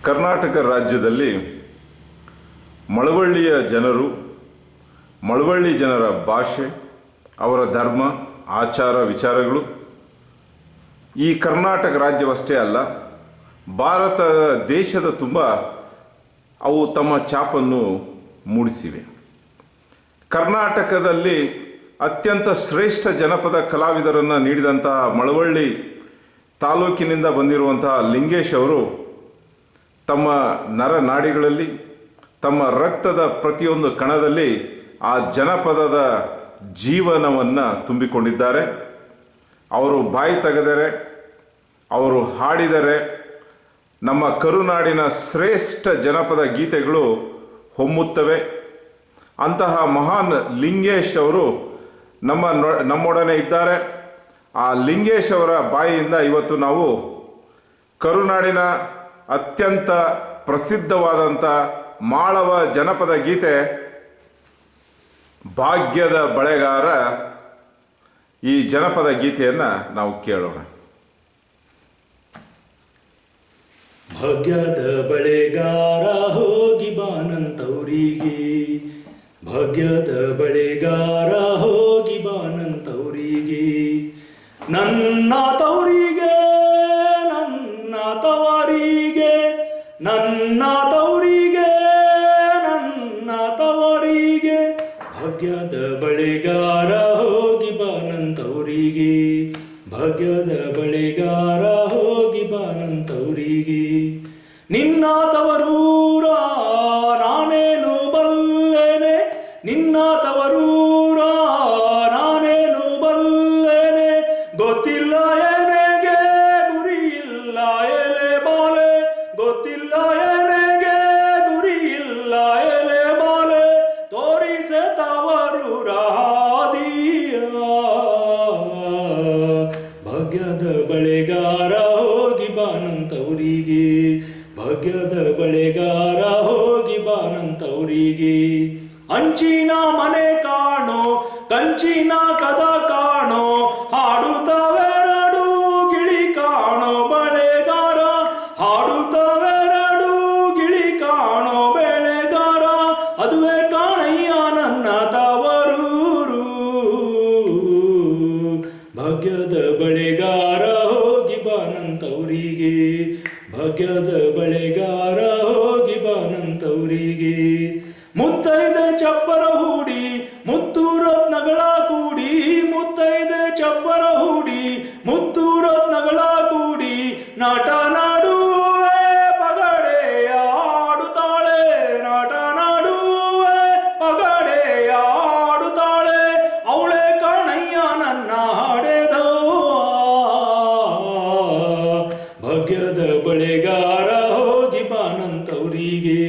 ಕರ್ನಾಟಕ ರಾಜ್ಯದಲ್ಲಿ ಮಳವಳ್ಳಿಯ ಜನರು, ಮಳವಳ್ಳಿ ಜನರ ಭಾಷೆ, ಅವರ ಧರ್ಮ, ಆಚಾರ ವಿಚಾರಗಳು ಈ ಕರ್ನಾಟಕ ರಾಜ್ಯವಷ್ಟೇ ಅಲ್ಲ, ಭಾರತ ದೇಶದ ತುಂಬ ಅವು ತಮ್ಮ ಛಾಪನ್ನು ಮೂಡಿಸಿವೆ. ಕರ್ನಾಟಕದಲ್ಲಿ ಅತ್ಯಂತ ಶ್ರೇಷ್ಠ ಜನಪದ ಕಲಾವಿದರನ್ನು ನೀಡಿದಂತಹ ಮಳವಳ್ಳಿ ತಾಲೂಕಿನಿಂದ ಬಂದಿರುವಂತಹ ಲಿಂಗೇಶ್ ಅವರು ತಮ್ಮ ನರನಾಡಿಗಳಲ್ಲಿ, ತಮ್ಮ ರಕ್ತದ ಪ್ರತಿಯೊಂದು ಕಣದಲ್ಲಿ ಆ ಜನಪದದ ಜೀವನವನ್ನು ತುಂಬಿಕೊಂಡಿದ್ದಾರೆ. ಅವರು ಬಾಯಿ ತೆಗೆದರೆ, ಅವರು ಹಾಡಿದರೆ ನಮ್ಮ ಕರುನಾಡಿನ ಶ್ರೇಷ್ಠ ಜನಪದ ಗೀತೆಗಳು ಹೊಮ್ಮುತ್ತವೆ. ಅಂತಹ ಮಹಾನ್ ಲಿಂಗೇಶ್ ಅವರು ನಮ್ಮೊಡನೆ ಇದ್ದಾರೆ. ಆ ಲಿಂಗೇಶ್ ಅವರ ಬಾಯಿಯಿಂದ ಇವತ್ತು ನಾವು ಕರುನಾಡಿನ ಅತ್ಯಂತ ಪ್ರಸಿದ್ಧವಾದಂಥ ಮಾಳವ ಜನಪದ ಗೀತೆ ಭಾಗ್ಯದ ಬಳೆಗಾರ, ಈ ಜನಪದ ಗೀತೆಯನ್ನು ನಾವು ಕೇಳೋಣ. ಭಾಗ್ಯದ ಬಳೆಗಾರ ಹೋಗಿ ಬಾನಂತವರಿಗೆ, ಭಾಗ್ಯದ ಬಳೆಗಾರ ಹೋಗಿ ಬಾನಂತವರಿಗೆ, ನನ್ನ ತವರಿಗೆ, ನನ್ನ ತವರಿಗೆ, ನನ್ನ ತವರಿಗೆ, ನನ್ನ ತವರಿಗೆ, ಭಾಗ್ಯದ ಬಳೆಗಾರ ಹೋಗಿ ಬಾನಂತವರಿಗೆ, ಭಾಗ್ಯದ ಬಳೆಗಾರ ಹೋಗಿ ಬಾನಂತವರಿಗೆ. ನಿನ್ನ ತವರೂರ ನಾನೇನು ಬಲ್ಲೆನೆ, ನಿನ್ನ ತವರೂರ ನಾನೇನು ಬಲ್ಲೆನೆ, ಗೊತ್ತಿಲ್ಲ ಎನೆಗೆ ಗುರಿಯಿಲ್ಲ ಎಲೆ ಬಾಲೆ, ಗೊತ್ತಿಲ್ಲ ಎನೆಗೆ ಗುರಿಯಿಲ್ಲ ಎಲೆ ಬಾಲೆ, ತೋರಿಸೆ ತವರೂರ ಹಾದಿಯ. ಭಾಗ್ಯದ ಬಳೆಗಾರ ಹೋಗಿ ಬಾನಂತವರಿಗೆ, ಭಾಗ್ಯದ ಬಳೆಗಾರ ಹೋಗಿ ಬಾನಂತವರಿಗೆ. ಅಂಚಿನ ಮನೆ ಕಾಣೋ, ಕಂಚಿನ ಕದ ಕಾಣೋ, ಹಾಡುತ್ತವೆರಡು ಗಿಳಿ ಕಾಣೋ ಬಳೆಗಾರ, ಹಾಡುತ್ತವೆರಡು ಗಿಳಿ ಕಾಣೋ ಬೆಳೆಗಾರ, ಅದುವೇ ಕಾಣಯ್ಯ ನನ್ನ ತವರೂರು. ಭಾಗ್ಯದ ಬಳೆಗಾರ ಹೋಗಿ ಬಾನಂತವರಿಗೆ, ಭಾಗ್ಯದ ಬಳೆಗಾರ ಹೋಗಿ ಬಾನಂತವರಿಗೆ. ಮುತ್ತೈದೆ ಚಪ್ಪರ ಹೂಡಿ ಮುತ್ತು ರತ್ನಗಳ ಕೂಡಿ, ಮುತ್ತೈದೆ ಚಪ್ಪರ ಹೂಡಿ ಮುತ್ತು ರತ್ನಗಳ ಕೂಡಿ, ನಾಟ ನಾಡುವೆ ಪಗಡೆಯ ಆಡುತ್ತಾಳೆ, ನಾಟ ನಾಡುವೆ ಪಗಡೆಯ ಆಡುತ್ತಾಳೆ, ಅವಳೆ ಕಾಣಯ್ಯ ನನ್ನ ಹಾಡೆದವ್ವ. ಭಾಗ್ಯದ ಬಳೆಗಾರ ಹೋಗಿ ಬಾನಂತವರಿಗೆ,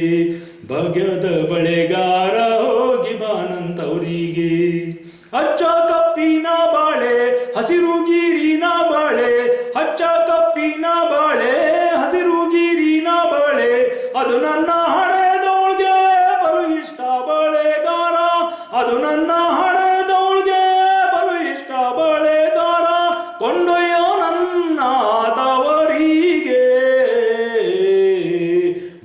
ಭಾಗ್ಯದ ಬಳೆಗಾರ ಹೋಗಿ ಬಾನಂತವರಿಗೆ. ಹಚ್ಚ ಕಪ್ಪಿನ ಬಾಳೆ ಹಸಿರು ಗೀರಿನ ಬಾಳೆ, ಹಚ್ಚ ಕಪ್ಪಿನ ಬಾಳೆ ಹಸಿರು ಗೀರಿನ ಬಾಳೆ, ಅದು ನನ್ನ ಹಡೆದೋಳ್ಗೆ ಬಲು ಇಷ್ಟ ಬಳೆಗಾರ, ಅದು ನನ್ನ ಹಡೆದೋಳ್ಗೆ ಬಲು ಇಷ್ಟ ಬಳೆಗಾರ, ಕೊಂಡೊಯ್ಯೋ ನನ್ನ ತವರಿಗೆ.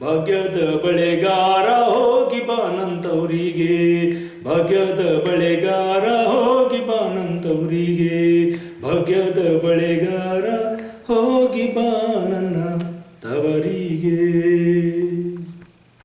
ಭಾಗ್ಯದ ಬಳೆಗಾರ ಹೋಗಿ ಬಾನಂತವರಿಗೆ, ಭಾಗ್ಯದ ಬಳೆಗಾರ ಹೋಗಿ ಬಾನಂತವರಿಗೆ, ಭಾಗ್ಯದ ಬಳೆಗಾರ ಹೋಗಿ ಬಾನನ್ನ ತವರಿಗೆ.